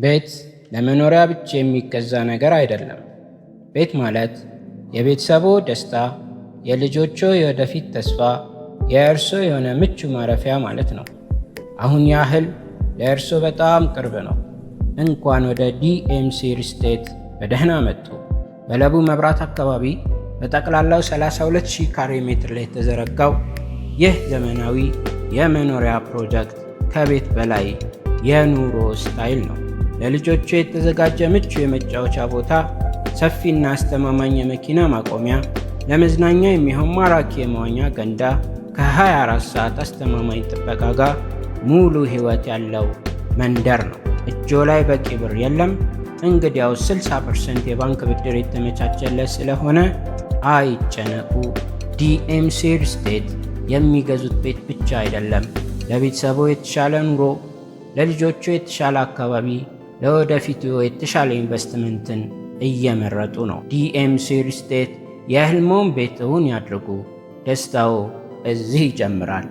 ቤት ለመኖሪያ ብቻ የሚገዛ ነገር አይደለም። ቤት ማለት የቤተሰቦ ደስታ፣ የልጆቹ የወደፊት ተስፋ፣ የእርሶ የሆነ ምቹ ማረፊያ ማለት ነው። አሁን ያህል ለእርሶ በጣም ቅርብ ነው። እንኳን ወደ ዲኤምሲ ሪል ስቴት በደህና መጡ። በለቡ መብራት አካባቢ በጠቅላላው 32,000 ካሬ ሜትር ላይ የተዘረጋው ይህ ዘመናዊ የመኖሪያ ፕሮጀክት ከቤት በላይ የኑሮ ስታይል ነው። ለልጆቹ የተዘጋጀ ምቹ የመጫወቻ ቦታ፣ ሰፊና አስተማማኝ የመኪና ማቆሚያ፣ ለመዝናኛ የሚሆን ማራኪ የመዋኛ ገንዳ፣ ከ24 ሰዓት አስተማማኝ ጥበቃ ጋር ሙሉ ሕይወት ያለው መንደር ነው። እጆ ላይ በቂ ብር የለም? እንግዲያው 60% የባንክ ብድር የተመቻቸለት ስለሆነ አይጨነቁ። ዲኤምሲ ሪል ስቴት የሚገዙት ቤት ብቻ አይደለም፣ ለቤተሰቦ የተሻለ ኑሮ፣ ለልጆቹ የተሻለ አካባቢ፣ ለወደፊቱ የተሻለ ኢንቨስትመንትን እየመረጡ ነው። ዲኤምሲ ሪል ስቴት የህልሞን ቤት እውን ያድርጉ። ደስታው እዚህ ይጀምራል።